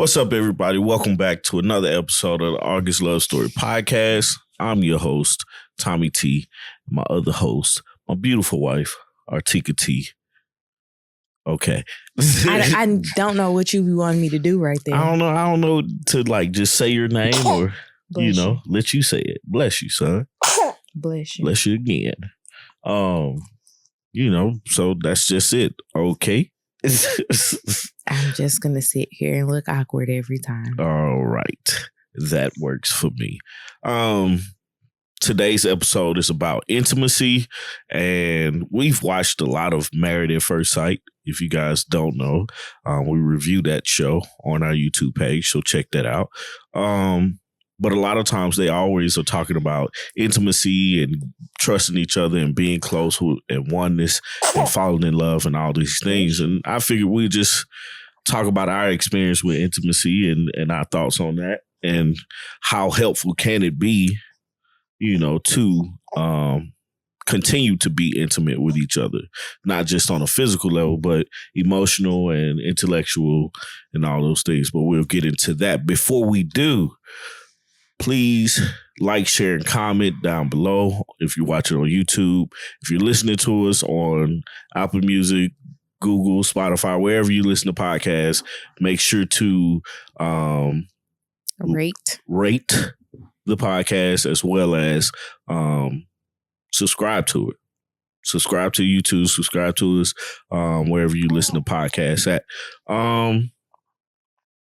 What's up, everybody? Welcome back to another episode of the August Love Story Podcast. I'm your host, Tommy T. My other host, my beautiful wife, Artieka T. Okay. I don't know what you want me to do right there. I don't know to just say your name or, let you say it. Bless you, son. Bless you. Bless you again. So that's just it. Okay. I'm just going to sit here and look awkward every time. All right. That works for me. Today's episode is about intimacy, and we've watched a lot of Married at First Sight. If you guys don't know, we review that show on our YouTube page, so check that out. But a lot of times they always are talking about intimacy and trusting each other and being close and oneness and falling in love and all these things. And I figured we'd just talk about our experience with intimacy and our thoughts on that and how helpful can it be, to continue to be intimate with each other, not just on a physical level, but emotional and intellectual and all those things. But we'll get into that. Before we do, please like, share, and comment down below if you're watching on YouTube. If you're listening to us on Apple Music, Google, Spotify, wherever you listen to podcasts, make sure to rate the podcast as well as subscribe to it. Subscribe to YouTube, subscribe to us wherever you listen to podcasts at.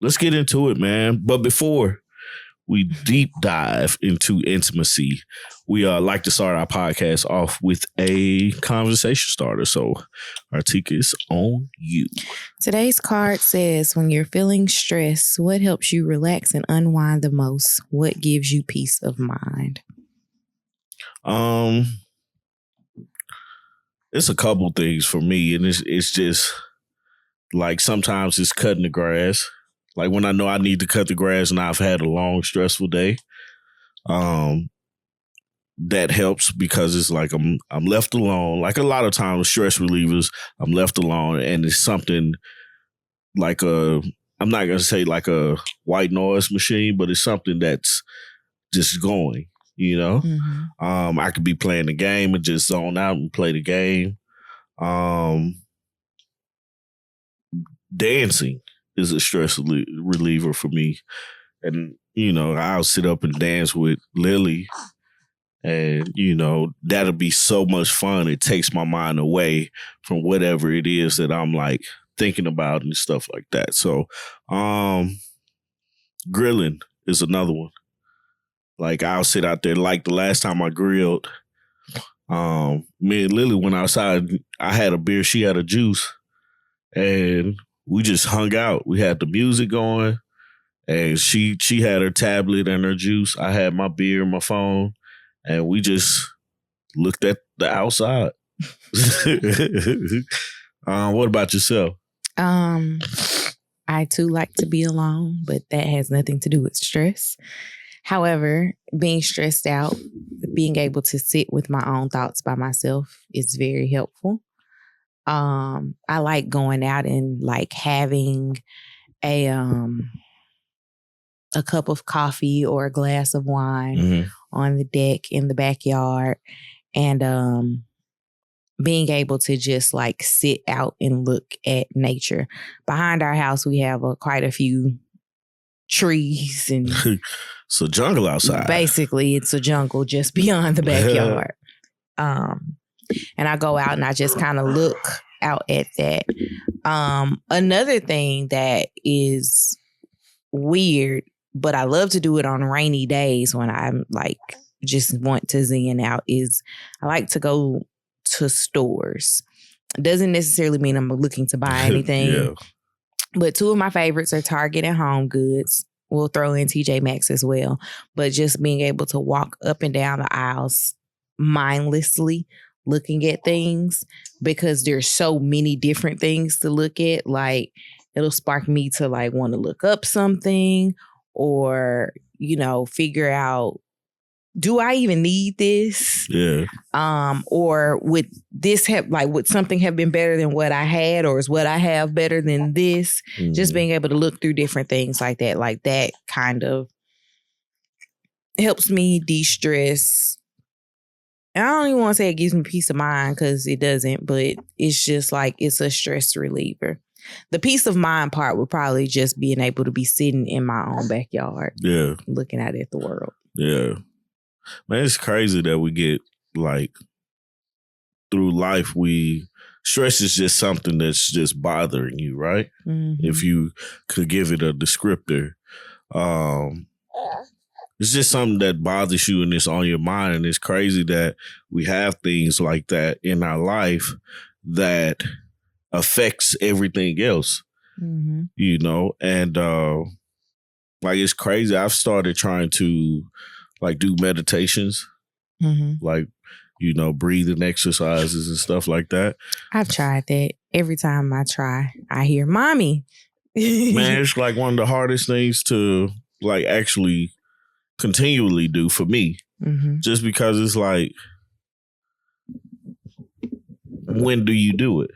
Let's get into it, man. But before we deep dive into intimacy, we like to start our podcast off with a conversation starter. So, Artieka, it's on you. Today's card says, when you're feeling stressed, what helps you relax and unwind the most? What gives you peace of mind? It's a couple things for me, and it's just like sometimes it's cutting the grass. Like when I know I need to cut the grass and I've had a long, stressful day, that helps because it's like I'm left alone. Like a lot of times, stress relievers, I'm left alone, and it's something like I'm not gonna say like a white noise machine, but it's something that's just going. Mm-hmm. I could be playing the game and just zone out and play the game. Dancing is a stress reliever for me. And, I'll sit up and dance with Lily and, that'll be so much fun. It takes my mind away from whatever it is that I'm like thinking about and stuff like that. So, grilling is another one. Like I'll sit out there like the last time I grilled, me and Lily went outside. I had a beer, she had a juice, and we just hung out. We had the music going, and she had her tablet and her juice. I had my beer, my phone, and we just looked at the outside. What about yourself? I too like to be alone, but that has nothing to do with stress. However, being stressed out, being able to sit with my own thoughts by myself is very helpful. I like going out and like having a cup of coffee or a glass of wine on the deck in the backyard, and being able to just like sit out and look at nature. Behind our house, we have quite a few trees and it's a jungle outside. Basically, it's a jungle just beyond the backyard. And I go out and I just kind of look out at that. Another thing that is weird, but I love to do it on rainy days when I'm like just want to zen out, is I like to go to stores. It doesn't necessarily mean I'm looking to buy anything. Yeah. But two of my favorites are Target and Home Goods. We'll throw in TJ Maxx as well. But just being able to walk up and down the aisles mindlessly looking at things, because there's so many different things to look at. Like it'll spark me to like want to look up something or, figure out do I even need this? Yeah. Or would this have would something have been better than what I had, or is what I have better than this? Just being able to look through different things like that kind of helps me de-stress. And I don't even want to say it gives me peace of mind, because it doesn't, but it's just like it's a stress reliever. The peace of mind part would probably just being able to be sitting in my own backyard. Yeah. Looking out at the world. Yeah. Man, it's crazy that we get through life, stress is just something that's just bothering you, right? Mm-hmm. If you could give it a descriptor. It's just something that bothers you and it's on your mind. And it's crazy that we have things like that in our life that affects everything else, and it's crazy. I've started trying to do meditations, breathing exercises and stuff like that. I've tried that. Every time I try, I hear mommy. Man, it's one of the hardest things to actually continually do for me, just because it's when do you do it?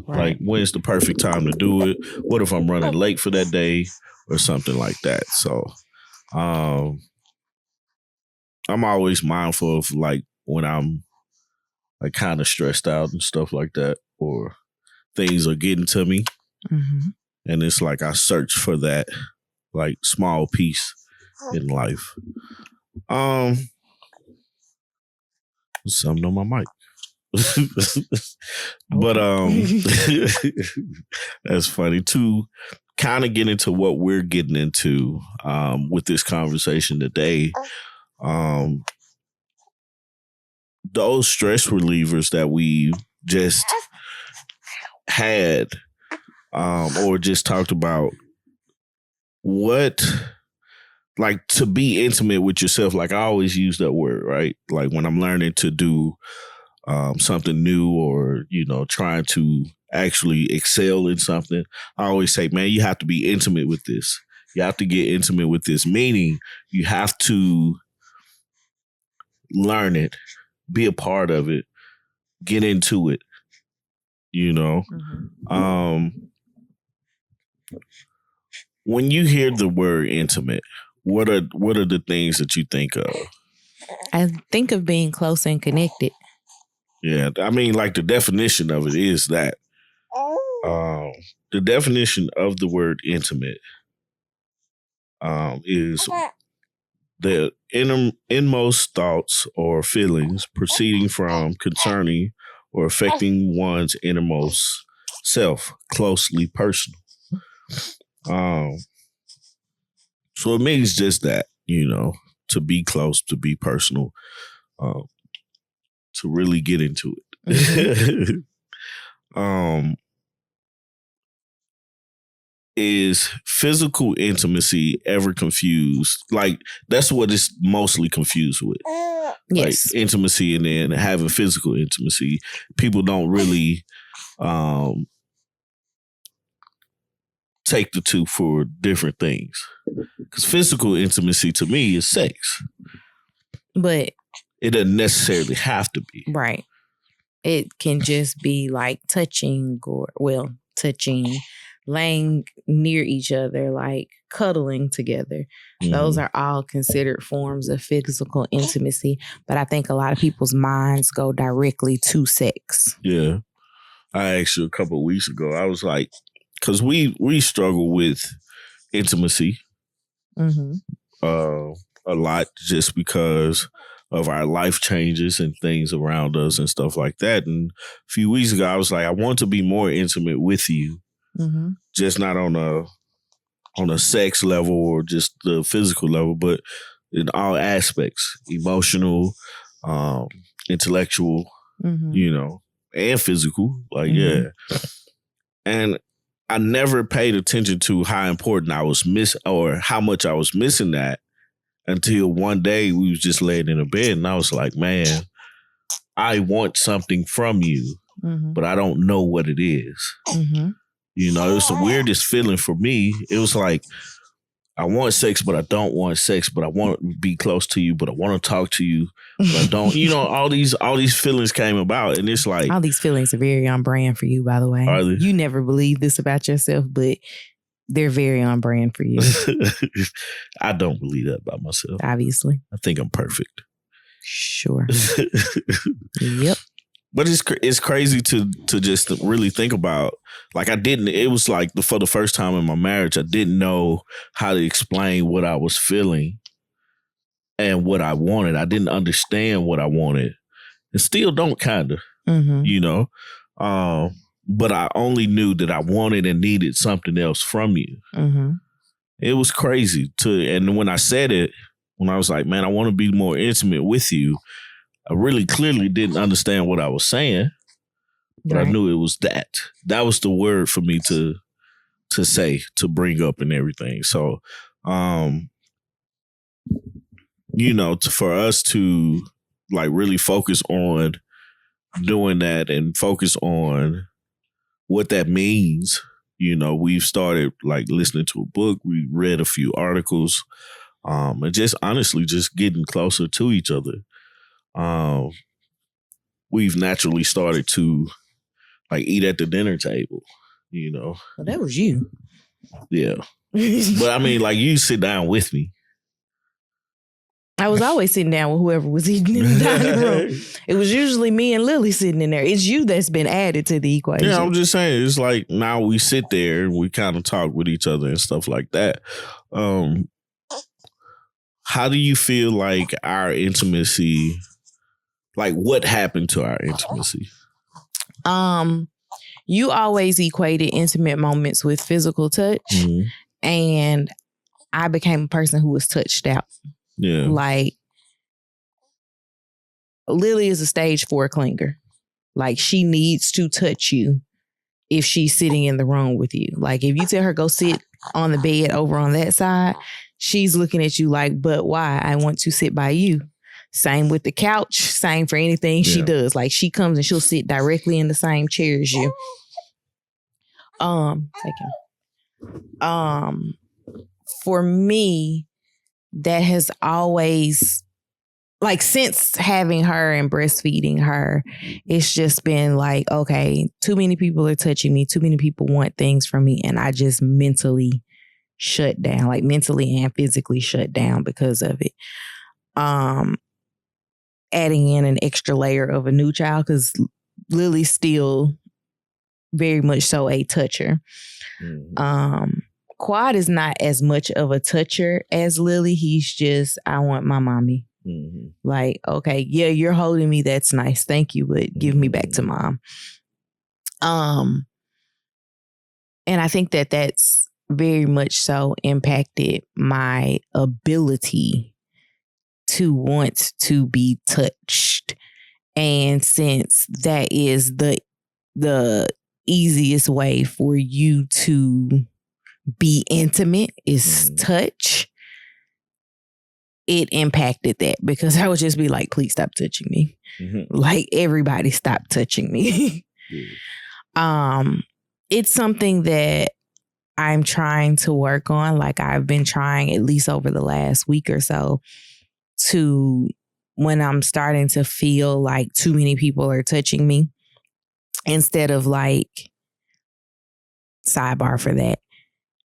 Right. When's the perfect time to do it? What if I'm running late for that day or something like that? So, I'm always mindful of when I'm kind of stressed out and stuff like that, or things are getting to me, and it's I search for that small piece in life. Something on my mic. But that's funny to kind of get into what we're getting into with this conversation today. Those stress relievers that we just had or just talked about, what to be intimate with yourself. I always use that word, right? When I'm learning to do something new, or trying to actually excel in something, I always say, man, you have to be intimate with this. You have to get intimate with this, meaning you have to learn it, be a part of it, get into it. When you hear the word intimate, what are the things that you think of? I think of being close and connected. Yeah, I mean, the definition of it is that. The definition of the word intimate is the inmost thoughts or feelings proceeding from, concerning, or affecting one's innermost self, closely personal. So it means just that, to be close, to be personal, to really get into it. Is physical intimacy ever confused? That's what it's mostly confused with. Yes. Intimacy and then having physical intimacy. People don't really take the two for different things. Because physical intimacy to me is sex. But it doesn't necessarily have to be. Right. It can just be touching, laying near each other, cuddling together. Those are all considered forms of physical intimacy. But I think a lot of people's minds go directly to sex. Yeah. I asked you a couple of weeks ago, I was because we struggle with intimacy a lot, just because of our life changes and things around us and stuff like that. And a few weeks ago, I was I want to be more intimate with you. Just not on a sex level or just the physical level, but in all aspects, emotional, intellectual, and physical. Yeah. And I never paid attention to how important I was or how much I was missing that, until one day we was just laying in a bed and I was man, I want something from you, but I don't know what it is. It was the weirdest feeling for me. It was I want sex, but I don't want sex, but I want to be close to you, but I want to talk to you, but I don't. All these feelings came about, and it's like all these feelings are very on brand for you. By the way, you never believe this about yourself, but they're very on brand for you. I don't believe that about myself. Obviously, I think I'm perfect. Sure. Yep. But it's crazy to just really think about. Like it was like for the first time in my marriage, I didn't know how to explain what I was feeling and what I wanted. I didn't understand what I wanted, and still don't, kind of, but I only knew that I wanted and needed something else from you. Mm-hmm. It was crazy and when I said it, when I was like, man, I want to be more intimate with you, I really clearly didn't understand what I was saying, but right. I knew it was that. That was the word for me to say, to bring up and everything. So, for us to like really focus on doing that and focus on what that means, we've started like listening to a book. We read a few articles, and just honestly, just getting closer to each other. We've naturally started to like eat at the dinner table, Well, that was you. Yeah. But I mean, like, you sit down with me. I was always sitting down with whoever was eating in the dining room. It was usually me and Lily sitting in there. It's you that's been added to the equation. Yeah, I'm just saying, it's like now we sit there and we kind of talk with each other and stuff like that. How do you feel like our intimacy, like what happened to our intimacy? You always equated intimate moments with physical touch, and I became a person who was touched out. Yeah. Like, Lily is a stage 4 clinger. Like, she needs to touch you if she's sitting in the room with you. Like, if you tell her go sit on the bed over on that side, she's looking at you like, but why? I want to sit by you. Same with the couch. Same for anything she does. Like, she comes and she'll sit directly in the same chair as you. For me, that has always, like, since having her and breastfeeding her, it's just been like, okay, too many people are touching me. Too many people want things from me. And I just mentally shut down, like mentally and physically shut down because of it. Adding in an extra layer of a new child, because Lily's still very much so a toucher. Quad is not as much of a toucher as Lily. He's just, I want my mommy. Like, okay, yeah, you're holding me. That's nice. Thank you. But give me back to mom. And I think that that's very much so impacted my ability to want to be touched. And since that is the easiest way for you to be intimate is touch, it impacted that, because I would just be like, please stop touching me. Like, everybody stop touching me. It's something that I'm trying to work on. Like, I've been trying, at least over the last week or so, to, when I'm starting to feel like too many people are touching me, instead of like, sidebar for that,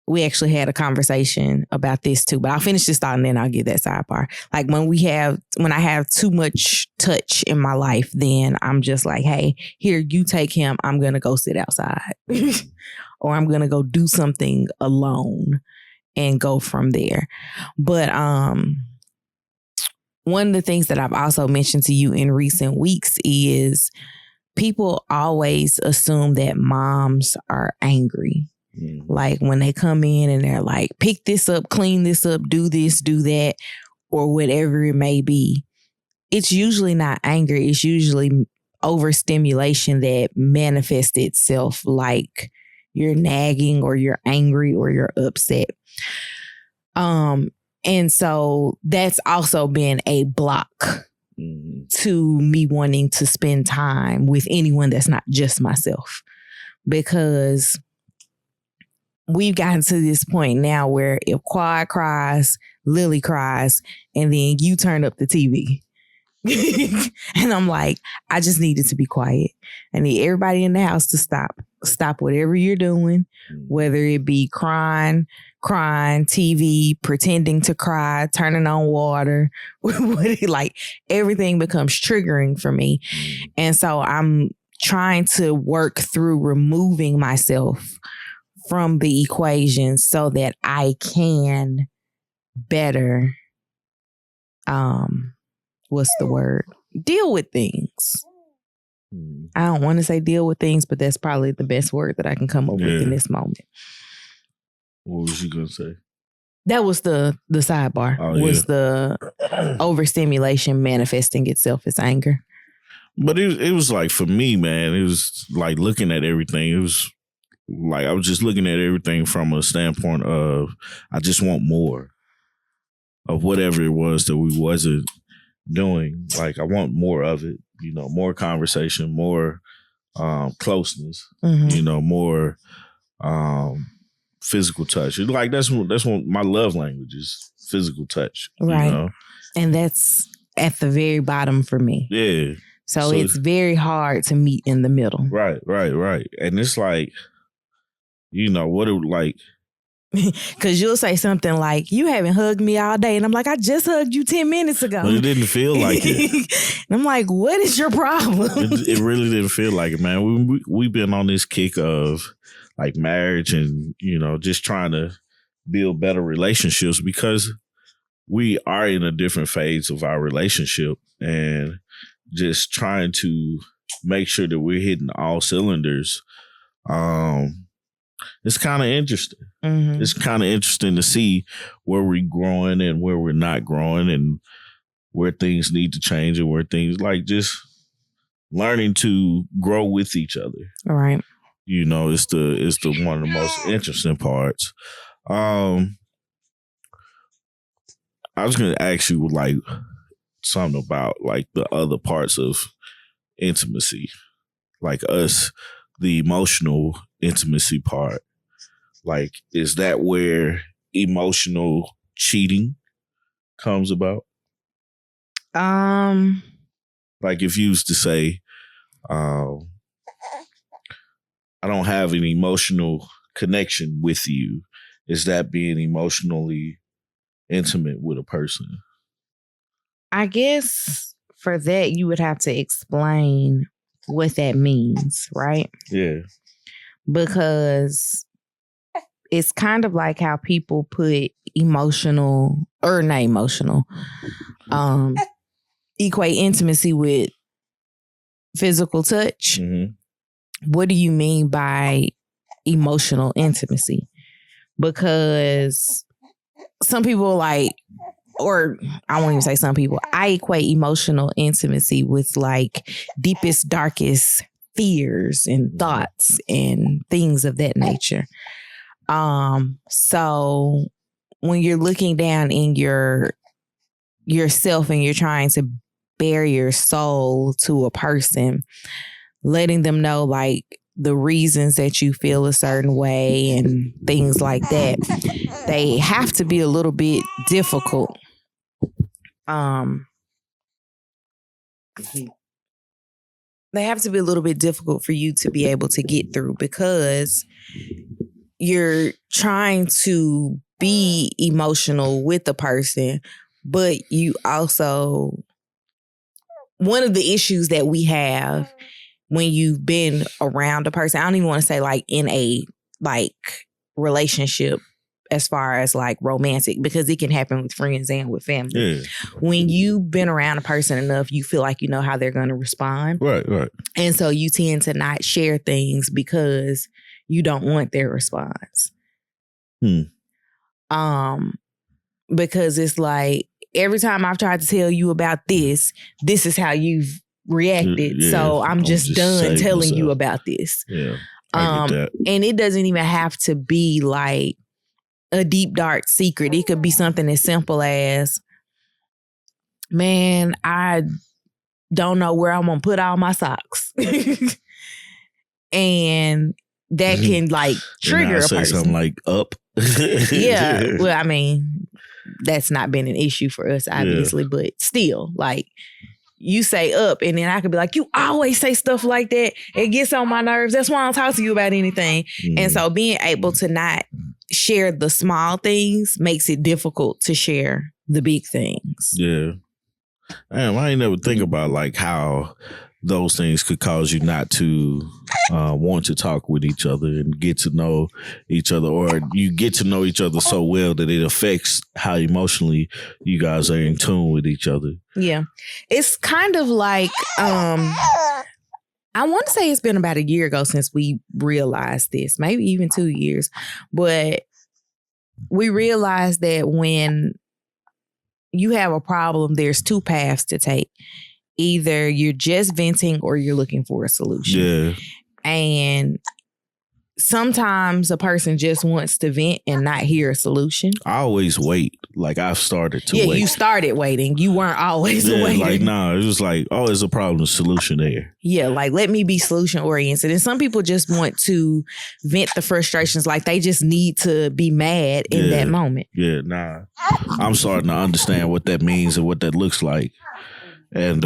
we actually had a conversation about this too, but I'll finish this thought and then I'll get that sidebar. Like, when I have too much touch in my life, then I'm just like, hey, here, you take him. I'm going to go sit outside or I'm going to go do something alone and go from there. But, one of the things that I've also mentioned to you in recent weeks is people always assume that moms are angry. Like, when they come in and they're like, pick this up, clean this up, do this, do that, or whatever it may be. It's usually not anger. It's usually overstimulation that manifests itself like you're nagging or you're angry or you're upset. And so that's also been a block to me wanting to spend time with anyone that's not just myself. Because we've gotten to this point now where if Quad cries, Lily cries, and then you turn up the TV. And I'm like, I just needed to be quiet. I need everybody in the house to stop. Stop whatever you're doing, whether it be crying, TV, pretending to cry, turning on water. Like everything becomes triggering for me. And so I'm trying to work through removing myself from the equation so that I can better, what's the word? Deal with things. I don't want to say deal with things, but that's probably the best word that I can come up with in this moment. What was you going to say? That was the sidebar. Was the overstimulation manifesting itself as anger. But it was like, for me, man, it was like looking at everything. It was like, I was just looking at everything from a standpoint of, I just want more of whatever it was that we wasn't doing. Like, I want more of it, more conversation, more closeness, more physical touch. Like, that's what my love language is, physical touch. Right. And that's at the very bottom for me. Yeah. So it's very hard to meet in the middle. Right. And it's like, what it like. Because you'll say something like, you haven't hugged me all day. And I'm like, I just hugged you 10 minutes ago. But it didn't feel like it. And I'm like, what is your problem? It really didn't feel like it, man. We've been on this kick of like marriage and, just trying to build better relationships because we are in a different phase of our relationship and just trying to make sure that we're hitting all cylinders. It's kind of interesting. Mm-hmm. It's kind of interesting to see where we're growing and where we're not growing and where things need to change and where things like just learning to grow with each other. All right. It's the one of the most interesting parts. I was going to ask you like something about like the other parts of intimacy, like us, the emotional intimacy part. Like, is that where emotional cheating comes about? Like if you used to say, I don't have an emotional connection with you, is that being emotionally intimate with a person? I guess for that, you would have to explain what that means, right? Yeah. Because it's kind of like how people put equate intimacy with physical touch. Mm-hmm. What do you mean by emotional intimacy? Because some people like, or I won't even say some people, I equate emotional intimacy with like deepest, darkest fears and thoughts and things of that nature. So when you're looking down in yourself and you're trying to bare your soul to a person, letting them know like the reasons that you feel a certain way and things like that, they have to be a little bit difficult. They have to be a little bit difficult for you to be able to get through because you're trying to be emotional with the person, but you also, one of the issues that we have when you've been around a person, I don't even want to say like in a like relationship as far as like romantic, because it can happen with friends and with family. Yeah. When you've been around a person enough, you feel like you know how they're going to respond. Right. And so you tend to not share things because you don't want their response. Because it's like, every time I've tried to tell you about this is how you've reacted. Yeah, so I'm just done telling you about this. Yeah. I get that. And it doesn't even have to be like a deep, dark secret. It could be something as simple as, man, I don't know where I'm going to put all my socks. And that can like trigger a say person. Something like up. Yeah. Well, I mean, that's not been an issue for us, obviously, but still, like, you say up, and then I could be like, you always say stuff like that. It gets on my nerves. That's why I don't talk to you about anything. And so being able to not share the small things makes it difficult to share the big things. Yeah. Damn, I ain't never think about like how those things could cause you not to want to talk with each other and get to know each other, or you get to know each other so well that it affects how emotionally you guys are in tune with each other. Yeah. It's kind of like, I want to say it's been about a year ago since we realized this, maybe even 2 years, but we realized that when you have a problem, there's two paths to take. Either you're just venting or you're looking for a solution. Yeah. And sometimes a person just wants to vent and not hear a solution. I always wait. Like I've started to wait. Yeah, you started waiting. You weren't always waiting. Like, nah, it was like, oh, there's a problem, solution there. Yeah, like let me be solution oriented. And some people just want to vent the frustrations, like they just need to be mad in that moment. Yeah, nah. I'm starting to understand what that means and what that looks like. And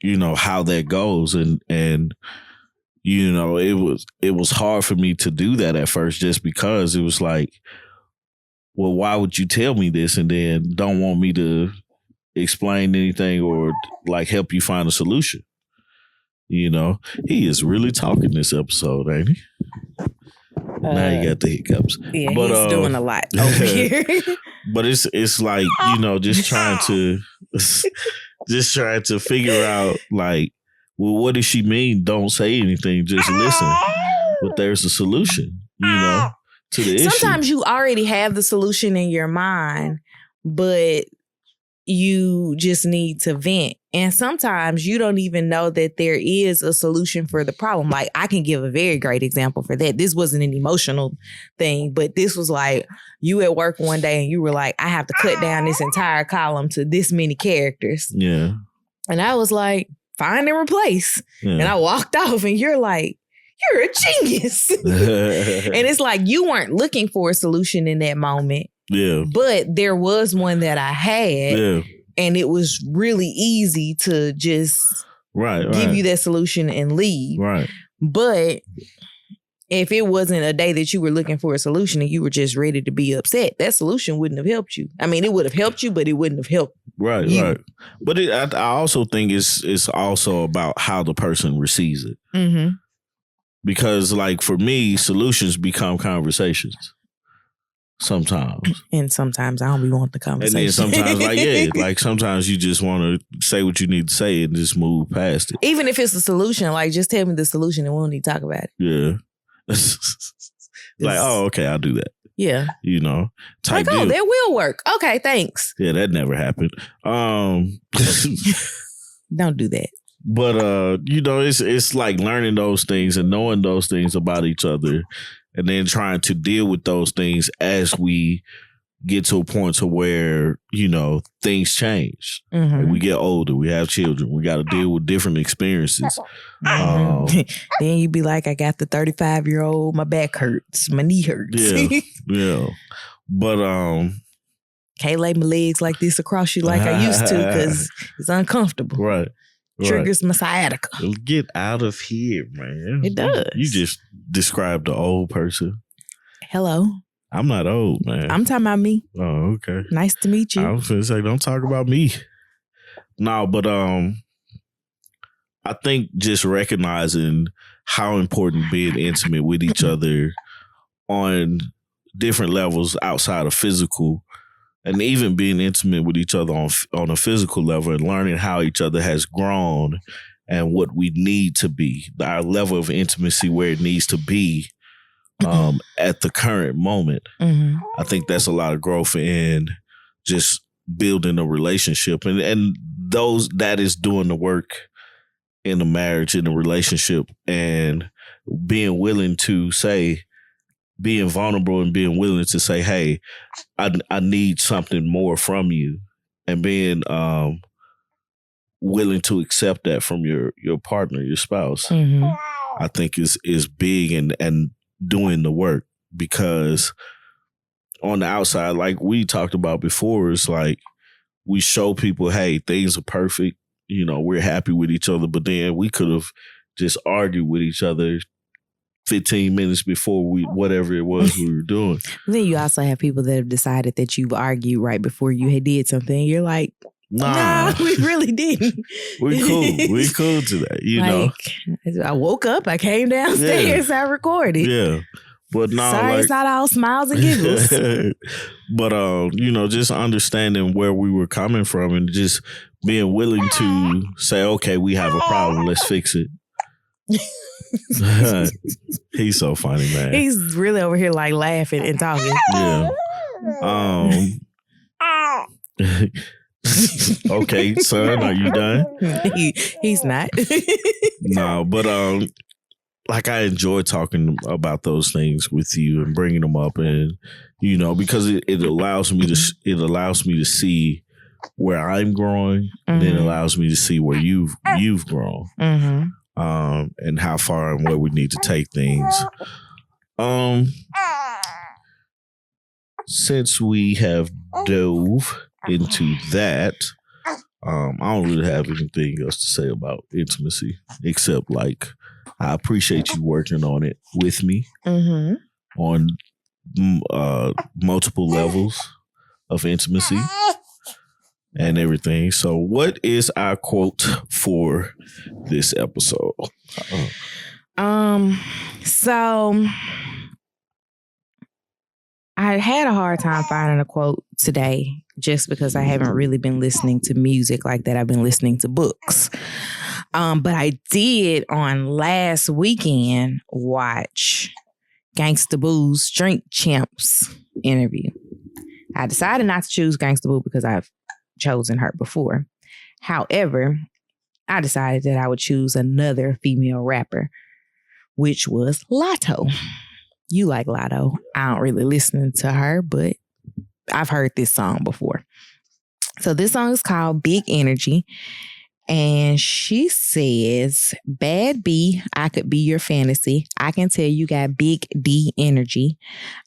you know, how that goes. And you know, it was hard for me to do that at first, just because it was like, well, why would you tell me this and then don't want me to explain anything or like help you find a solution? You know, he is really talking this episode, ain't he? Now you got the hiccups. Yeah, but, he's doing a lot over here. But it's like, you know, just trying to figure out like, well, what does she mean? Don't say anything, just listen. But there's a solution, you know, to the issue. Sometimes you already have the solution in your mind, but you just need to vent. And sometimes you don't even know that there is a solution for the problem. Like, I can give a very great example for that. This wasn't an emotional thing, but this was like you at work one day and you were like, I have to cut down this entire column to this many characters. Yeah. And I was like, find and replace. Yeah. And I walked off and you're like, you're a genius. And it's like you weren't looking for a solution in that moment. Yeah. But there was one that I had. Yeah. And it was really easy to just give you that solution and leave. Right. But if it wasn't a day that you were looking for a solution and you were just ready to be upset, that solution wouldn't have helped you. I mean, it would have helped you, but it wouldn't have helped you. Right. But I also think it's also about how the person receives it. Mm-hmm. Because like for me, solutions become conversations. Sometimes. And sometimes I don't be want the conversation. And then sometimes like sometimes you just want to say what you need to say and just move past it. Even if it's a solution, like just tell me the solution and we don't need to talk about it. Yeah. Like, oh, okay, I'll do that. Yeah. You know, type like, oh, deal. that will work. Okay, thanks. Yeah, that never happened. Don't do that. But you know, it's like learning those things and knowing those things about each other, and then trying to deal with those things as we get to a point to where, you know, things change. Mm-hmm. Like we get older, we have children, we got to deal with different experiences. Mm-hmm. Then you be like, I got the 35-year-old, my back hurts, my knee hurts. Yeah. But can't lay my legs like this across you like I used to because it's uncomfortable. Right. Triggers my sciatica. Get out of here, man. It does. You just described the old person. Hello. I'm not old, man. I'm talking about me. Oh, okay. Nice to meet you. I was going to say, don't talk about me. No, but I think just recognizing how important being intimate with each other on different levels outside of physical, and even being intimate with each other on a physical level and learning how each other has grown and what we need to be, our level of intimacy where it needs to be at the current moment. Mm-hmm. I think that's a lot of growth in just building a relationship. And that is doing the work in a marriage, in a relationship, and being willing to say, being vulnerable and being willing to say, hey, I need something more from you, and being willing to accept that from your partner, your spouse. Mm-hmm. I think is big and doing the work, because on the outside, like we talked about before, it's like we show people, hey, things are perfect. You know, we're happy with each other, but then we could have just argued with each other 15 minutes before whatever it was we were doing. Then you also have people that have decided that you've argued right before you had did something. You're like, nah, we really didn't. We cool. We cool today, you know. I woke up, I came downstairs, I recorded. Yeah. But no, sorry, it's not all smiles and giggles. But you know, just understanding where we were coming from and just being willing to say, okay, we have a problem, let's fix it. He's so funny, man. He's really over here like laughing and talking. Yeah. Okay, son, are you done? He's not. No, but like I enjoy talking about those things with you and bringing them up, and you know, because it allows me to see where I'm growing, and it allows me to see where you've grown, and how far and where we need to take things. Since we have dove into that, I don't really have anything else to say about intimacy, except like I appreciate you working on it with me on multiple levels of intimacy and everything. So what is our quote for this episode? So I had a hard time finding a quote today just because I haven't really been listening to music like that. I've been listening to books. But I did on last weekend watch Gangsta Boo's Drink Champs interview. I decided not to choose Gangsta Boo because I've chosen her before. However, I decided that I would choose another female rapper, which was Lotto. You like Lotto. I don't really listen to her, but I've heard this song before. So this song is called Big Energy. And she says, bad B, I could be your fantasy. I can tell you got big D energy.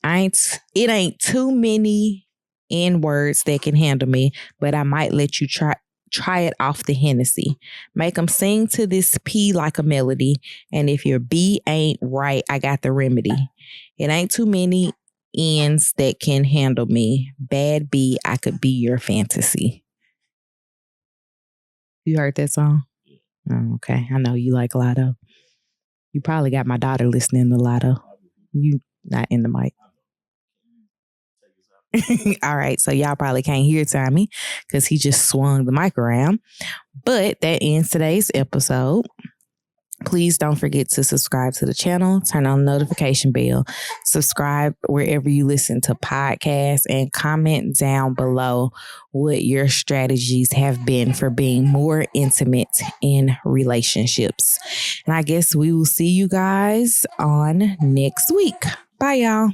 It ain't too many N words that can handle me, but I might let you try it off the Hennessy. Make them sing to this P like a melody. And if your B ain't right, I got the remedy. It ain't too many N's that can handle me. Bad B, I could be your fantasy. You heard that song? Oh, okay. I know you like Lotto. You probably got my daughter listening to Lotto. You not in the mic. All right. So y'all probably can't hear Tommy because he just swung the mic around. But that ends today's episode. Please don't forget to subscribe to the channel, turn on the notification bell, subscribe wherever you listen to podcasts, and comment down below what your strategies have been for being more intimate in relationships. And I guess we will see you guys on next week. Bye, y'all.